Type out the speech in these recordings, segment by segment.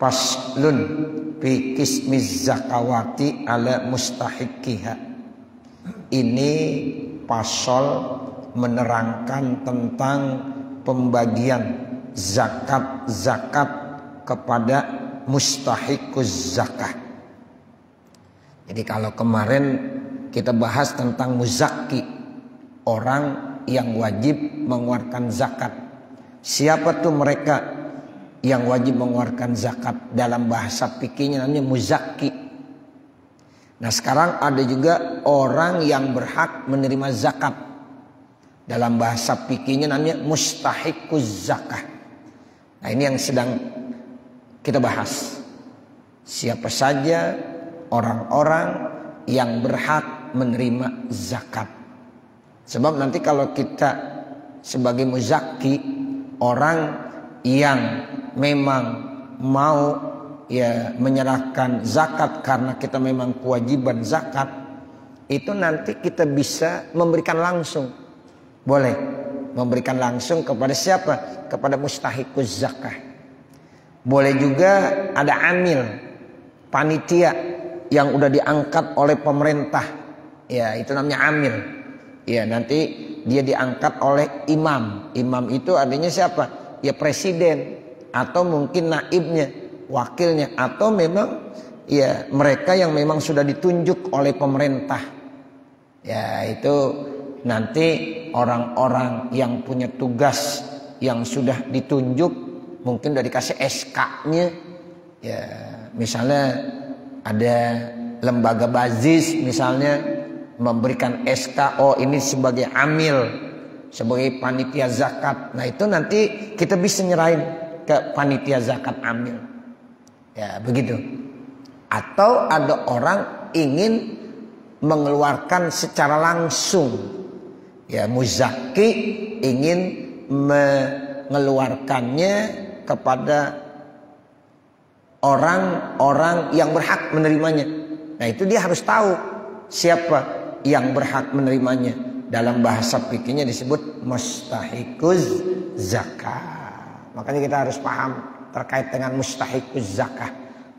Faslun fi qismiz zakawati ala mustahiqiha. Ini pasal menerangkan tentang pembagian zakat kepada mustahiquz zakah. Jadi kalau kemarin kita bahas tentang muzakki, orang yang wajib mengeluarkan zakat. Siapa tuh mereka yang wajib mengeluarkan zakat? Dalam bahasa fikihnya namanya muzakki. Nah sekarang ada juga orang yang berhak menerima zakat. Dalam bahasa fikihnya namanya mustahiquz zakah. Nah ini yang sedang kita bahas. Siapa saja orang-orang yang berhak menerima zakat. Sebab nanti kalau kita sebagai muzakki, orang yang memang mau ya menyerahkan zakat karena kita memang kewajiban zakat, itu nanti kita bisa memberikan langsung. Boleh memberikan langsung kepada siapa? Kepada mustahiquz zakah. Boleh juga ada amil, panitia yang udah diangkat oleh pemerintah. Ya, itu namanya amil. Ya, nanti dia diangkat oleh imam. Imam itu artinya siapa? Ya presiden atau mungkin naibnya, wakilnya, atau memang ya mereka yang memang sudah ditunjuk oleh pemerintah. Ya, itu nanti orang-orang yang punya tugas yang sudah ditunjuk, mungkin udah dikasih SK-nya. Ya, misalnya ada lembaga bazis misalnya memberikan SK, oh ini sebagai amil, sebagai panitia zakat. Nah itu nanti kita bisa nyerahin ke panitia zakat amil. Ya begitu. Atau ada orang ingin mengeluarkan secara langsung. Ya muzakki ingin mengeluarkannya kepada orang-orang yang berhak menerimanya. Nah itu dia harus tahu siapa yang berhak menerimanya. Dalam bahasa fikihnya disebut mustahiquz zakah. Makanya kita harus paham terkait dengan mustahiquz zakah.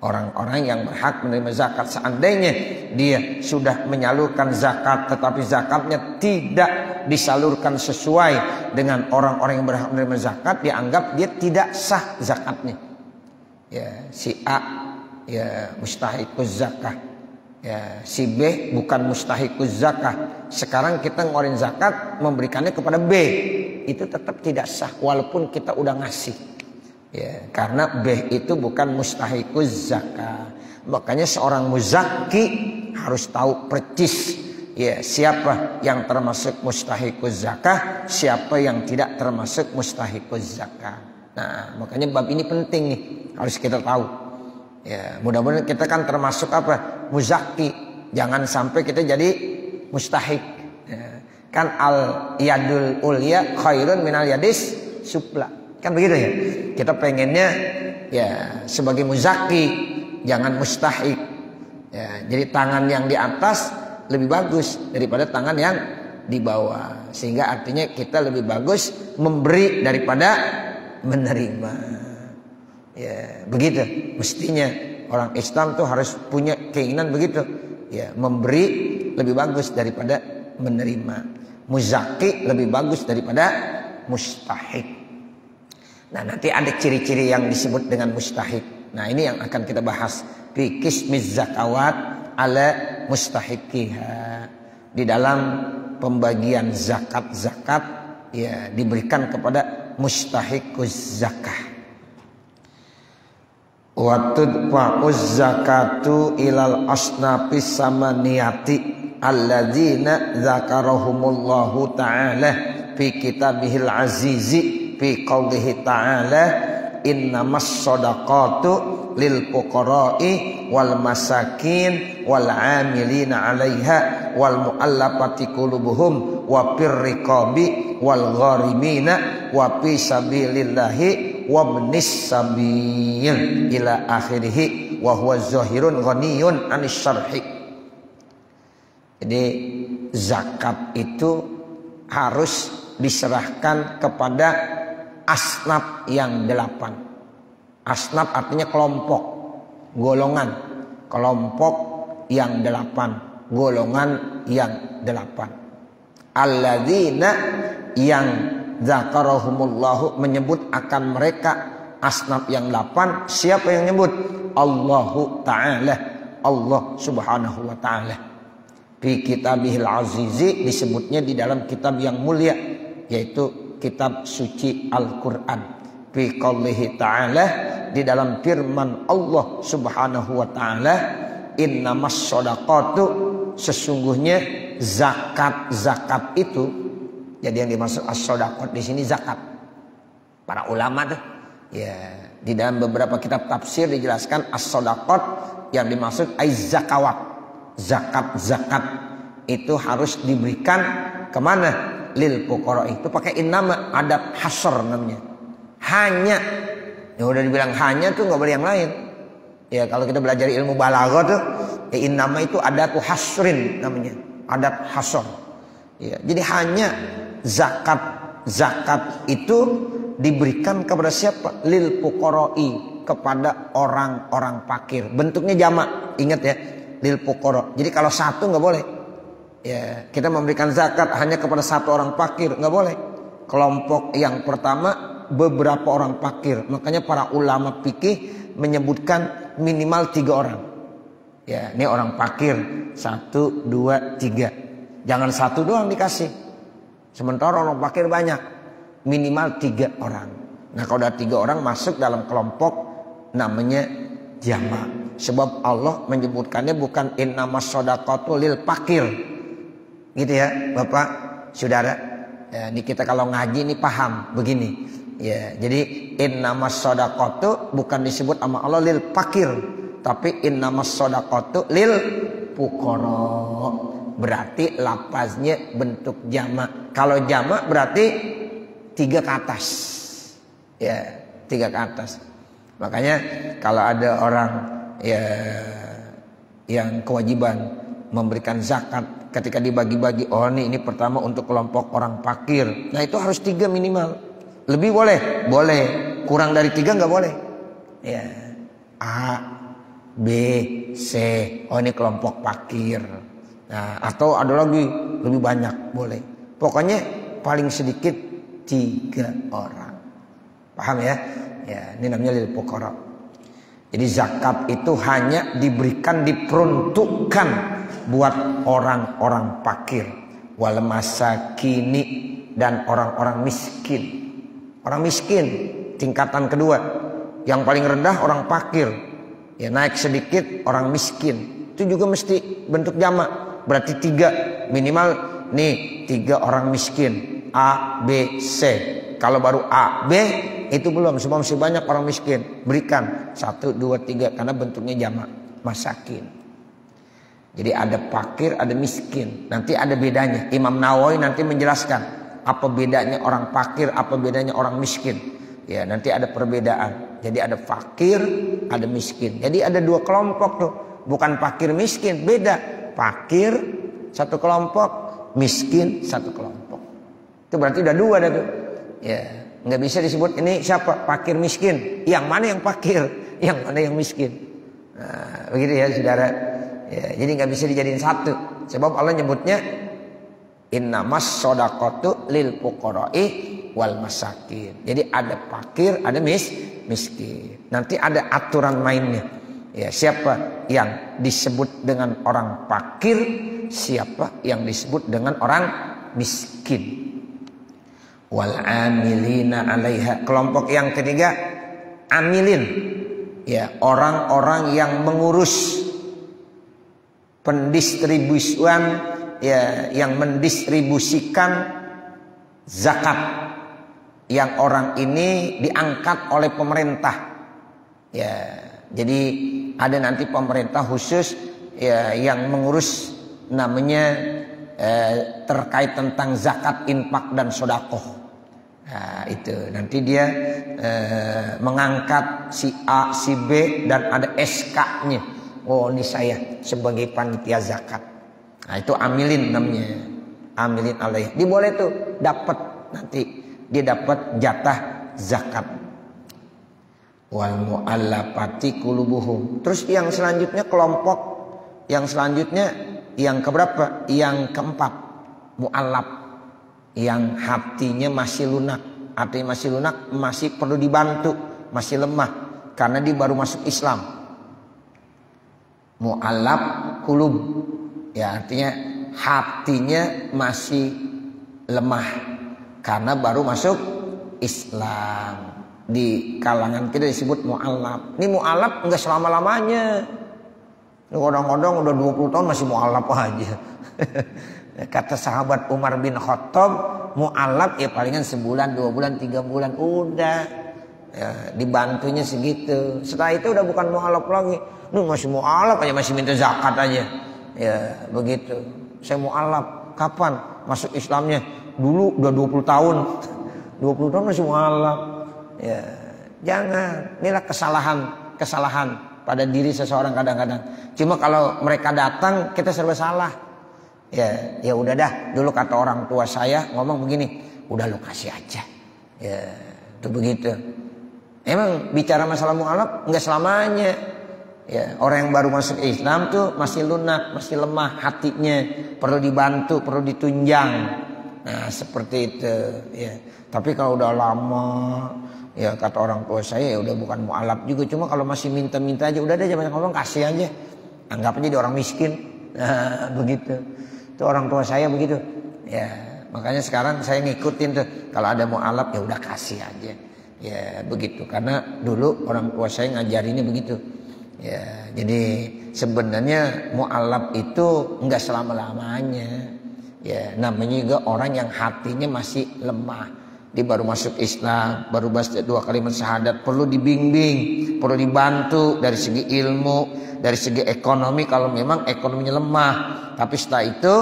Orang-orang yang berhak menerima zakat, seandainya dia sudah menyalurkan zakat tetapi zakatnya tidak disalurkan sesuai dengan orang-orang yang berhak menerima zakat, dianggap dia tidak sah zakatnya. Ya, si A ya mustahiquz zakah. Ya, si B bukan mustahiquz zakah. Sekarang kita ngeluarin zakat memberikannya kepada B, itu tetap tidak sah walaupun kita udah ngasih. Ya, karena B itu bukan mustahiquz zakah. Makanya seorang muzakki harus tahu percis ya siapa yang termasuk mustahiquz zakah, siapa yang tidak termasuk mustahiquz zakah. Nah, makanya bab ini penting nih, harus kita tahu. Ya, mudah-mudahan kita kan termasuk apa? Muzakki. Jangan sampai kita jadi mustahiq. Ya, kan al yadul ulya khairun minal yadis supla. Kan begitu ya? Kita pengennya ya sebagai muzakki, jangan mustahiq. Ya, jadi tangan yang di atas lebih bagus daripada tangan yang di bawah. Sehingga artinya kita lebih bagus memberi daripada menerima. Ya, begitu mestinya orang Islam tuh harus punya keinginan begitu. Ya, memberi lebih bagus daripada menerima. Muzakki lebih bagus daripada mustahiq. Nah, nanti ada ciri-ciri yang disebut dengan mustahiq. Nah, ini yang akan kita bahas fi qismiz zakawat ala mustahiqiha. Di dalam pembagian zakat-zakat ya diberikan kepada mustahiquz zakah. Wa tudfa'uz zakatu ilal asnafis samaniyati alladzina zakarahumullahu ta'ala fi kitabihil azizi fi qawlihi ta'ala innamas shadaqatu lil fuqara'i wal masakin wal 'amilina 'alaiha wal mu'allafati qulubuhum wa firriqabi wal gharimina wa fi sabilillahi wabnis sabil ila akhirih wa huwa zahirun ghaniyun anis syarhi. Jadi zakat itu harus diserahkan kepada asnaf yang 8. Asnaf artinya kelompok, golongan. Kelompok yang 8, golongan yang 8. Alladzina yang zakarahumullahu menyebut akan mereka asnaf yang 8. Siapa yang nyebut? Allahu Ta'ala, Allah Subhanahu wa Ta'ala. Fi kitabihil azizi, disebutnya di dalam kitab yang mulia, yaitu kitab suci Al-Quran. Fi qaulihi ta'ala, di dalam firman Allah Subhanahu wa Ta'ala, innamas shadaqatu, sesungguhnya zakat itu. Jadi yang dimaksud as-shadaqat di sini zakat. Para ulama tuh ya, di dalam beberapa kitab tafsir dijelaskan as-shadaqat yang dimaksud zakawat. Zakat itu harus diberikan kemana? Lil fuqara. Itu pakai innama, adat hasr namanya. Hanya, ya udah dibilang hanya tuh nggak boleh yang lain. Ya kalau kita belajar ilmu balaghah tuh, ya innama itu adatu hasrin namanya, adat hasr. Ya, jadi hanya zakat itu diberikan kepada siapa? Lil fuqara'i, kepada orang-orang fakir. Bentuknya jamak, ingat ya, lil fuqara. Jadi kalau satu nggak boleh. Ya, kita memberikan zakat hanya kepada satu orang fakir, nggak boleh. Kelompok yang pertama beberapa orang fakir. Makanya para ulama fikih menyebutkan minimal 3 orang. Ya, ini orang fakir 1, 2, 3. Jangan 1 doang dikasih. Sementara orang fakir banyak. Minimal 3 orang. Nah kalau udah 3 orang masuk dalam kelompok namanya jamak. Sebab Allah menyebutkannya bukan innamas shadaqatu lil fakir. Gitu ya Bapak, Saudara. Ya, ini kita kalau ngaji ini paham begini. Ya, jadi innamas shadaqatu bukan disebut sama Allah lil fakir, tapi innamas shadaqatu lil fuqara. Berarti lafaznya bentuk jamak. Kalau jamak berarti 3 ke atas. Ya, 3 ke atas. Makanya kalau ada orang ya yang kewajiban memberikan zakat, ketika dibagi-bagi, oh ini pertama untuk kelompok orang fakir. Nah itu harus 3 minimal. Lebih boleh? Boleh. Kurang dari 3 nggak boleh. Ya. A, B, C. Oh ini kelompok fakir. Nah, atau ada lagi lebih banyak, boleh. Pokoknya paling sedikit 3 orang. Paham ya? Ya, ini namanya lil fuqara. Jadi zakat itu hanya diberikan, diperuntukkan buat orang-orang fakir, wal masakini, dan orang-orang miskin. Orang miskin tingkatan kedua. Yang paling rendah orang fakir. Ya, naik sedikit orang miskin. Itu juga mesti bentuk jamak. Berarti 3 minimal nih, 3 orang miskin. A, B, C. Kalau baru A, B itu belum, semua masih banyak orang miskin. Berikan 1, 2, 3 karena bentuknya jamak, masakin. Jadi ada fakir, ada miskin. Nanti ada bedanya. Imam Nawawi nanti menjelaskan apa bedanya orang fakir, apa bedanya orang miskin. Ya, nanti ada perbedaan. Jadi ada fakir, ada miskin. Jadi ada 2 kelompok tuh. Bukan fakir miskin, beda. Fakir 1 kelompok, miskin 1 kelompok. Itu berarti udah 2 dah tuh. Ya, nggak bisa disebut ini siapa fakir miskin. Yang mana yang fakir, yang mana yang miskin. Nah, begitu ya saudara. Ya, jadi nggak bisa dijadiin 1. Sebab Allah nyebutnya innamas shadaqatu lil fuqara'i wal masakin. Jadi ada fakir, ada miskin. Nanti ada aturan mainnya. Ya, siapa yang disebut dengan orang fakir, siapa yang disebut dengan orang miskin. Wal amilina 'alaiha. Kelompok yang ketiga amilin. Ya, orang-orang yang mengurus pendistribusian, ya, yang mendistribusikan zakat. Yang orang ini diangkat oleh pemerintah. Ya, jadi ada nanti pemerintah khusus ya yang mengurus namanya terkait tentang zakat, infak dan sedekah. Nah, itu nanti dia mengangkat si A, si B dan ada SK-nya. Oh, ini saya sebagai panitia zakat. Nah, itu amilin namanya. Amilin alaih. Dia boleh tuh dapat nanti dia dapat jatah zakat. wal mu'allafati qulubuhum. Terus yang selanjutnya kelompok yang selanjutnya yang keberapa? Yang keempat, mu'allaf, yang hatinya masih lunak. Artinya masih lunak, masih perlu dibantu, masih lemah karena dia baru masuk Islam. Mu'allaf qulub, ya artinya hatinya masih lemah karena baru masuk Islam. Di kalangan kita disebut mu'allaf. Ini mu'allaf enggak selama-lamanya. Kadang-kadang udah 20 tahun masih mu'allaf aja. Kata sahabat Umar bin Khattab, mu'allaf ya palingan sebulan, 2 bulan, 3 bulan udah. Ya, dibantunya segitu. Setelah itu udah bukan mu'allaf lagi. Lu masih mu'allaf aja, masih minta zakat aja. Ya, begitu. Saya mu'allaf. Kapan masuk Islamnya? Dulu udah 20 tahun. 20 tahun masih mu'allaf. Ya, jangan. Inilah kesalahan pada diri seseorang kadang-kadang. Cuma kalau mereka datang kita serba salah. Ya udah dah. Dulu kata orang tua saya ngomong begini, udah lu kasih aja. Ya, itu begitu. Emang bicara masalah mu'allaf enggak selamanya. Ya, orang yang baru masuk Islam tuh masih lunak, masih lemah hatinya, perlu dibantu, perlu ditunjang. Nah, seperti itu, ya. Tapi kalau udah lama, ya kata orang tua saya ya udah bukan mu'allaf juga. Cuma kalau masih minta-minta aja, udah deh jangan ngomong, kasih aja. Anggap aja dia orang miskin. Nah, begitu. Itu orang tua saya begitu. Ya, makanya sekarang saya ngikutin tuh. Kalau ada mu'allaf ya udah kasih aja. Ya, begitu. Karena dulu orang tua saya ngajarinnya begitu. Ya, jadi sebenarnya mu'allaf itu enggak selama-lamanya. Ya, namanya juga orang yang hatinya masih lemah. Dia baru masuk Islam, baru baca 2 kalimat syahadat, perlu dibimbing, perlu dibantu dari segi ilmu, dari segi ekonomi kalau memang ekonominya lemah. Tapi setelah itu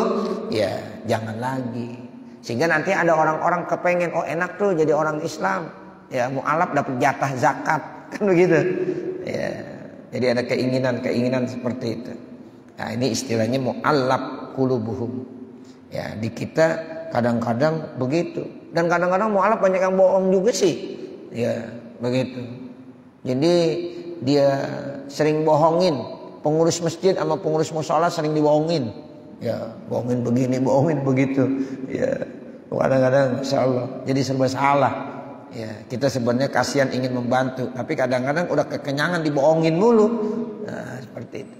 ya jangan lagi. Sehingga nanti ada orang-orang kepengen, oh enak tuh jadi orang Islam. Ya, mu'allaf dapat jatah zakat, kan begitu. Ya, jadi ada keinginan seperti itu. Nah, ini istilahnya mu'allaf qulubuhum. Ya, di kita kadang-kadang begitu. Dan kadang-kadang mu'allaf banyak yang bohong juga sih. Ya, begitu. Jadi dia sering bohongin. Pengurus masjid sama pengurus mushola sering dibohongin. Ya, bohongin begini, bohongin begitu. Ya, kadang-kadang Masya Allah. Jadi serba salah. Ya, kita sebenarnya kasihan ingin membantu. Tapi kadang-kadang udah kekenyangan dibohongin mulu. Nah, seperti itu.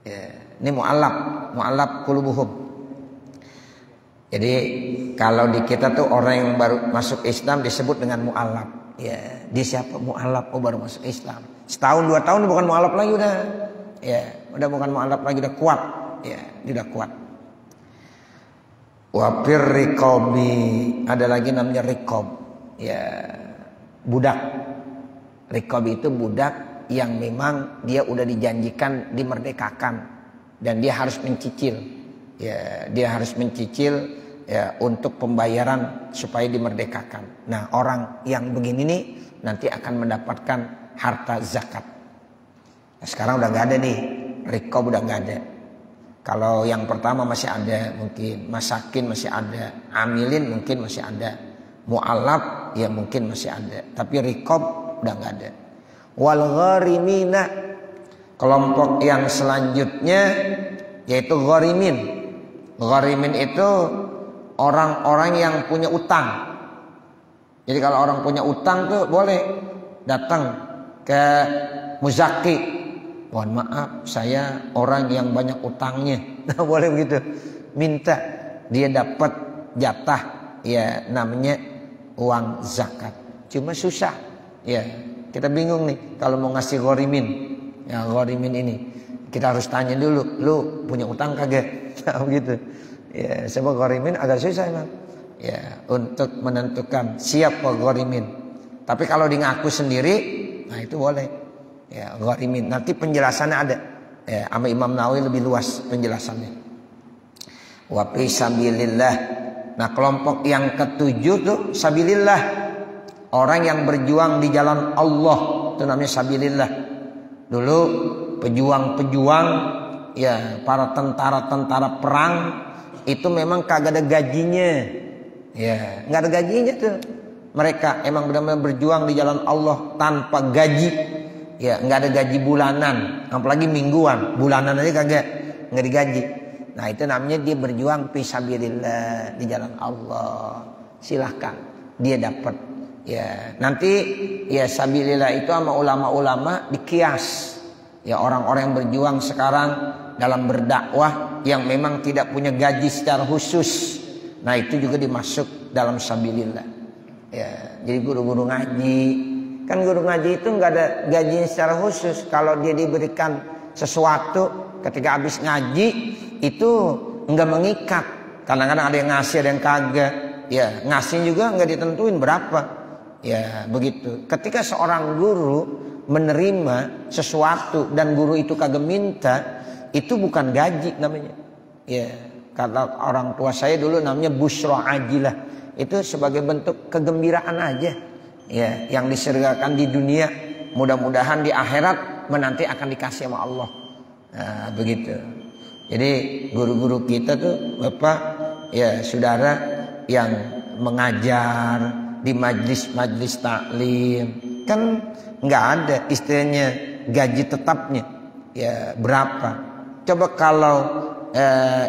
Ya, ini mu'allaf qulubuhum. Jadi kalau di kita tuh orang yang baru masuk Islam disebut dengan mu'allaf. Ya, dia siapa mu'allaf? Oh, baru masuk Islam. Setahun 2 tahun bukan mu'allaf lagi udah. Ya, udah bukan mu'allaf lagi, udah kuat. Ya, dia udah kuat. Wa fir riqabi, ada lagi namanya riqab. Ya, budak. Riqab itu budak yang memang dia udah dijanjikan dimerdekakan dan dia harus mencicil. Ya, dia harus mencicil ya untuk pembayaran supaya dimerdekakan. Nah, orang yang begini nih nanti akan mendapatkan harta zakat. Nah, sekarang udah nggak ada nih, riqab udah nggak ada. Kalau yang pertama masih ada, mungkin masakin masih ada, amilin mungkin masih ada, mu'allaf ya mungkin masih ada, tapi riqab udah nggak ada. Wal gharimina, kelompok yang selanjutnya yaitu gharimin. Gharimin itu orang-orang yang punya utang. Jadi kalau orang punya utang tuh boleh datang ke muzaki. Mohon maaf, saya orang yang banyak utangnya. Nah, boleh begitu. Minta dia dapat jatah ya namanya uang zakat. Cuma susah. Ya, kita bingung nih kalau mau ngasih gharimin. Ya, gharimin ini kita harus tanya dulu, lu punya utang kagak? Nah, begitu. Ya, sebab gharimin agak susah emang. Ya, untuk menentukan siapa gharimin. Tapi kalau dia ngaku sendiri, nah itu boleh. Ya, gharimin. Nanti penjelasannya ada. Ya, sama Imam Nawawi lebih luas penjelasannya. Wa fi sabilillah. Nah, kelompok yang ketujuh tuh sabilillah. Orang yang berjuang di jalan Allah, itu namanya sabilillah. Dulu pejuang-pejuang ya, para tentara-tentara perang itu memang kagak ada gajinya. Ya, nggak ada gajinya tuh. mereka emang benar-benar berjuang di jalan Allah tanpa gaji, ya nggak ada gaji bulanan, apalagi mingguan, bulanan aja kagak, nggak digaji. Nah itu namanya dia berjuang fisabilillah di jalan Allah. Silahkan dia dapat. Ya nanti ya sabilillah itu sama ulama-ulama dikias. Ya orang-orang yang berjuang sekarang dalam berdakwah yang memang tidak punya gaji secara khusus. Nah itu juga dimasuk dalam sabilillah. Ya, jadi guru-guru ngaji, kan guru ngaji itu nggak ada gajinya secara khusus. Kalau dia diberikan sesuatu ketika habis ngaji itu nggak mengikat. Kadang-kadang ada yang ngasih, ada yang kagak. Ya ngasih juga nggak ditentuin berapa. Ya begitu. Ketika seorang guru menerima sesuatu dan guru itu kagak minta, itu bukan gaji namanya. Ya kata orang tua saya dulu namanya busra ajilah. Itu sebagai bentuk kegembiraan aja. Ya, yang disergakan di dunia, mudah-mudahan di akhirat menanti akan dikasih sama Allah. Nah, begitu. Jadi guru-guru kita tuh Bapak, ya saudara yang mengajar di majlis-majlis taklim, kan nggak ada istilahnya gaji tetapnya. Ya, berapa? Coba kalau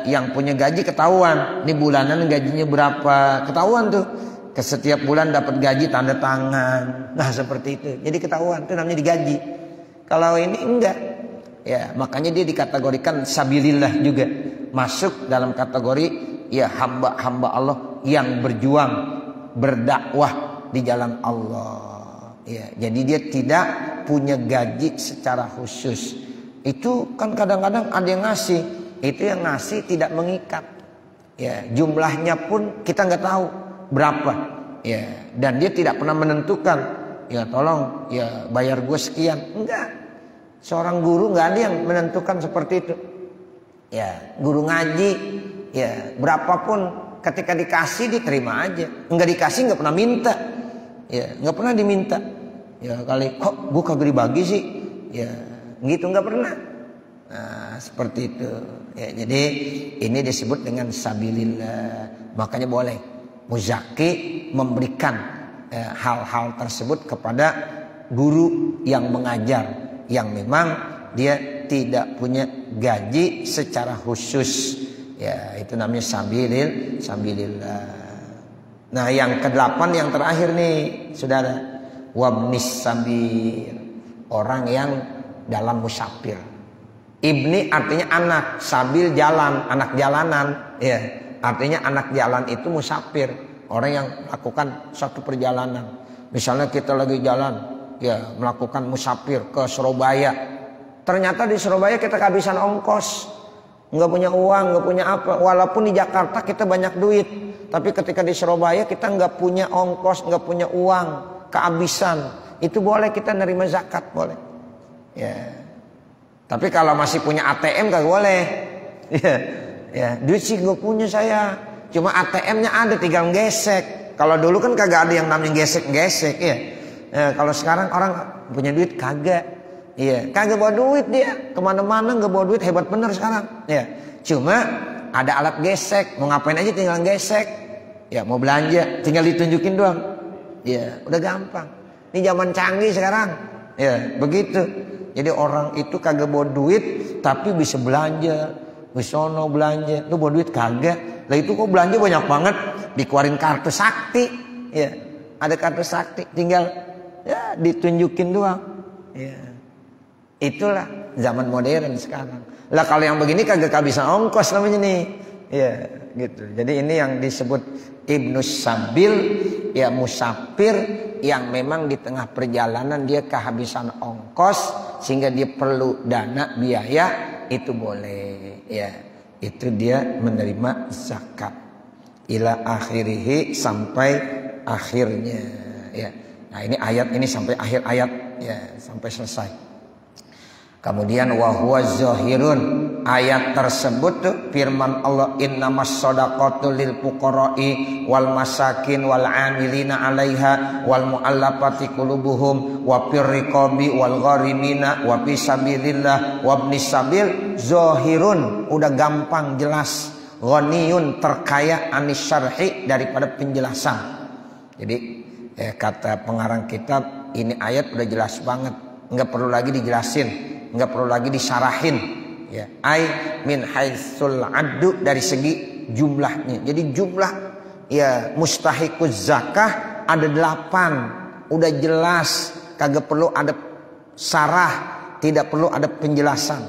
yang punya gaji ketahuan di bulanan gajinya berapa, ketahuan tuh ke setiap bulan dapat gaji tanda tangan. Nah seperti itu, jadi ketahuan itu namanya digaji. Kalau ini enggak, ya makanya dia dikategorikan sabilillah juga, masuk dalam kategori ya hamba-hamba Allah yang berjuang berdakwah di jalan Allah. Ya jadi dia tidak punya gaji secara khusus. Itu kan kadang-kadang ada yang ngasih, itu yang ngasih tidak mengikat. Ya, jumlahnya pun kita nggak tahu berapa. Ya, dan dia tidak pernah menentukan. Ya, tolong ya bayar gue sekian. Enggak. Seorang guru nggak ada yang menentukan seperti itu. Ya, guru ngaji ya berapapun ketika dikasih diterima aja. Enggak dikasih nggak pernah minta. Ya, nggak pernah diminta. Ya kali kok gue kagak dibagi sih. Ya, gitu nggak pernah. Nah, seperti itu. Ya, jadi ini disebut dengan sabilillah. Makanya boleh muzaki memberikan hal-hal tersebut kepada guru yang mengajar yang memang dia tidak punya gaji secara khusus. Ya, itu namanya sabilillah. Nah, yang ke-8 yang terakhir nih, Saudara, wabnis sabil, orang yang dalam musafir. Ibni artinya anak, sabil jalan, anak jalanan. Ya, artinya anak jalan itu musafir, orang yang melakukan suatu perjalanan. Misalnya kita lagi jalan, ya melakukan musafir ke Surabaya. Ternyata di Surabaya kita kehabisan ongkos, nggak punya uang, nggak punya apa. Walaupun di Jakarta kita banyak duit, tapi ketika di Surabaya kita nggak punya ongkos, nggak punya uang, kehabisan. Itu boleh kita nerima zakat, boleh. Ya. Tapi kalau masih punya ATM gak boleh. Ya, duit sih gak punya saya. Cuma ATM-nya ada, tinggal gesek. Kalau dulu kan kagak ada yang namanya gesek-gesek ya. Kalau sekarang orang punya duit kagak. Iya, kagak bawa duit dia. Kemana-mana gak bawa duit, hebat bener sekarang. Ya, cuma ada alat gesek. Mau ngapain aja tinggal gesek. Ya, mau belanja tinggal ditunjukin doang. Ya, udah gampang. Ini zaman canggih sekarang. Ya, begitu. Jadi orang itu kagak bawa duit tapi bisa belanja, wisono belanja. Lu bawa duit kagak. Lah itu kok belanja banyak banget, dikeluarin kartu sakti. Ya, ada kartu sakti, tinggal ya ditunjukin doang. Ya. Itulah zaman modern sekarang. Lah kalau yang begini kagak kehabisan ongkos namanya nih. Ya, gitu. Jadi ini yang disebut ibnus sabil, ya musafir yang memang di tengah perjalanan dia kehabisan ongkos sehingga dia perlu dana biaya, itu boleh. Ya, itu dia menerima zakat ila akhirihi, sampai akhirnya. Ya. Nah, ini ayat ini sampai akhir ayat ya, sampai selesai. Kemudian wahwa zahirun, ayat tersebut tuh firman Allah, innamas shadaqatu lil fuqara'i wal masakin wal 'amilina 'alaiha wal mu'allafati qulubuhum wa fir riqabi wal gharimina wa fi sabilillah wa ibnis sabil. Zahirun udah gampang jelas, ghaniyun terkaya anis syarhi daripada penjelasan. Jadi Ya, kata pengarang kitab, ini ayat udah jelas banget, nggak perlu lagi dijelasin, nggak perlu lagi disarahin. Ya, ai min haitsul addu, dari segi jumlahnya. Jadi jumlah ya mustahiquz zakah ada 8, udah jelas, kagak perlu ada sarah, tidak perlu ada penjelasan.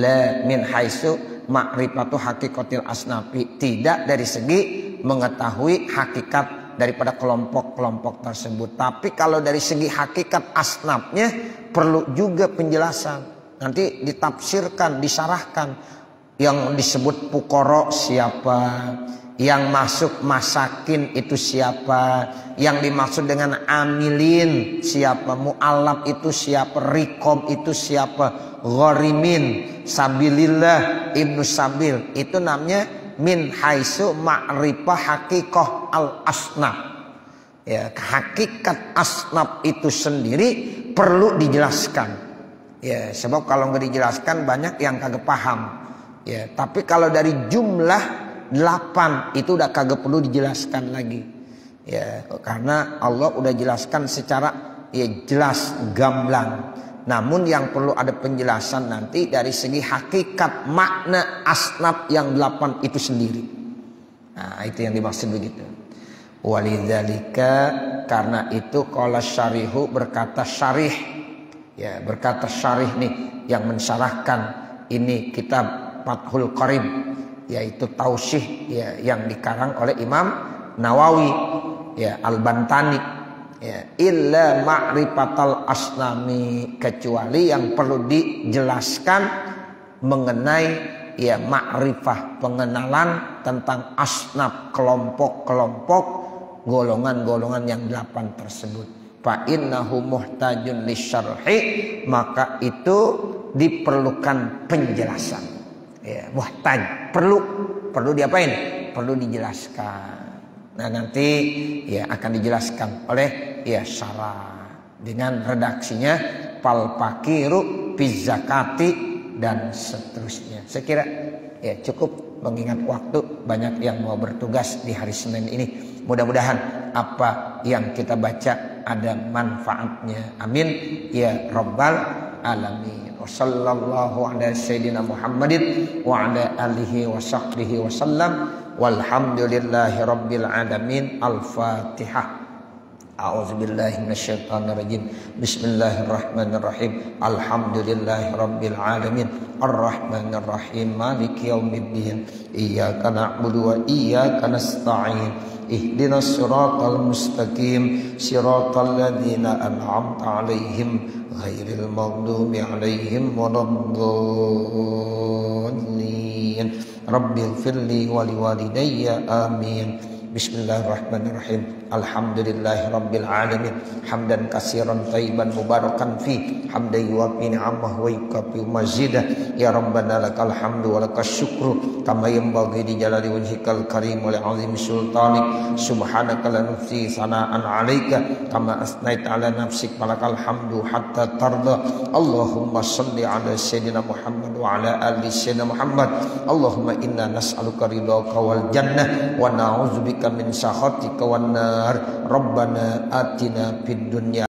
La min haitsu ma'rifatu haqiqatil asnafi, tidak dari segi mengetahui hakikat daripada kelompok-kelompok tersebut. Tapi kalau dari segi hakikat asnafnya perlu juga penjelasan. Nanti ditafsirkan, disarahkan. Yang disebut fuqara siapa, yang masuk masakin itu siapa, yang dimaksud dengan amilin siapa, mu'allaf itu siapa, riqab itu siapa, gharimin, sabilillah, ibnu sabil, itu namanya min haitsu ma'rifah haqiqah al asnaf. Ya, hakikat asnaf itu sendiri perlu dijelaskan. Ya, sebab kalau nggak dijelaskan banyak yang kagak paham. Ya, tapi kalau dari jumlah 8 itu udah kagak perlu dijelaskan lagi. Ya, karena Allah udah jelaskan secara ya jelas gamblang. Namun yang perlu ada penjelasan nanti dari segi hakikat makna asnaf yang 8 itu sendiri. Nah, itu yang dimaksud begitu. Walidzalika, karena itu qala syarihu, berkata syarih. Ya, berkata syarih nih yang mensyarahkan ini kitab Fathul Qarib, yaitu tausih ya yang dikarang oleh Imam Nawawi ya Al-Bantani. Ya, illa ma'rifatal asnami, kecuali yang perlu dijelaskan mengenai ya ma'rifah, pengenalan tentang asnaf, kelompok-kelompok, golongan-golongan yang 8 tersebut. Fa innahu muhtajun lisyarhi, maka itu diperlukan penjelasan. Ya, muhtaj, perlu diapain? Perlu dijelaskan. Nah, nanti ya akan dijelaskan oleh ya syarah dengan redaksinya fal faqiru fi zakati dan seterusnya. Saya kira ya cukup, mengingat waktu banyak yang mau bertugas di hari Senin ini. Mudah-mudahan apa yang kita baca ada manfaatnya. Amin ya rabbal alamin. Wassallallahu ala sayyidina Muhammadin wa ala alihi wa sahbihi wa sallam. Walhamdulillahi rabbil alamin. Al-Fatihah. A'udzubillahi minasyaitonir rajim. Bismillahirrahmanirrahim. Alhamdulillahi rabbil alamin. Arrahmanir rahim. Maliki yaumiddin. Iyyaka na'budu wa iyyaka nasta'in. Ihdinas siratal mustaqim. Siratal ladzina an'amta 'alaihim ghairil maghdubi 'alaihim waladdallin. Rabbighfirli wa liwalidayya amin. Bismillahirrahmanirrahim. Alhamdulillahi rabbil alamin. Hamdan katsiran thayyiban mubarakan fi, hamdan yuwaffi ni'amahu wa yukafi mazidah. Ya rabbana lakal hamdu wa lakas syukru kama yanbaghi li jalali wajhikal karim wa li 'azimi sultanik. Subhanaka la nuhsi sana'an 'alaika kama asnaita 'ala nafsik, falakal hamdu hatta tarda. Allahumma shalli 'ala sayyidina Muhammad wa 'ala ali sayyidina Muhammad. Allahumma inna nas'aluka ridhaka wal jannah wa na'udzubika min sakhatika wan nar. Rabbana atina fid dunya